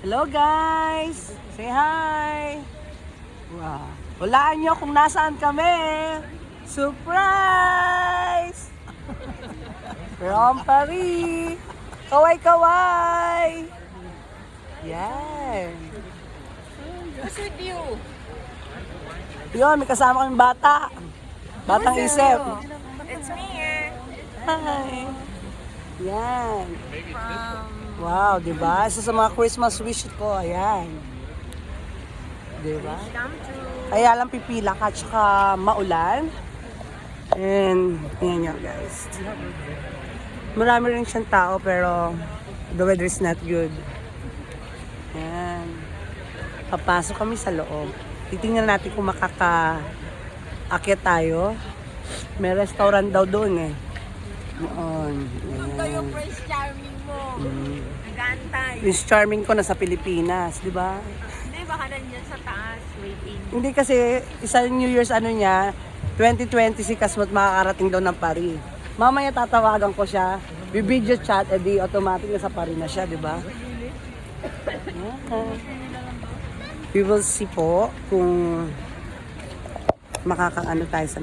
Hello guys! Say hi! Wow! Hulaan nyo kung nasaan kami! Surprise! From Paris! Kaway-kaway! Yan! Who's with you? Yun, may kasama kaming bata. Batang isip. It's me. Hi! Yan! From Wow, di ba? Isa sa mga Christmas wish ko, ayan. Di ba? Come to. Kaya lang pipila ka, tsaka maulan. And, ayan yun guys. Marami rin siyang tao, pero the weather is not good. Ayan. Papasok kami sa loob. Titingnan natin kung makaka-akyat tayo. May restaurant daw doon eh. Noon. Ito yung Prince Charming mo. Nag-aantay. Prince Charming ko nasa Pilipinas, di ba? Hindi, baka nandiyan sa taas, waiting. Hindi kasi, isa New Year's ano niya, 2020 si Kasmot makakarating daw ng Paris. Mamaya tatawagan ko siya, video chat, edi automatic na sa Paris na siya, di ba? Yeah. We will see po kung makakaano tayo sa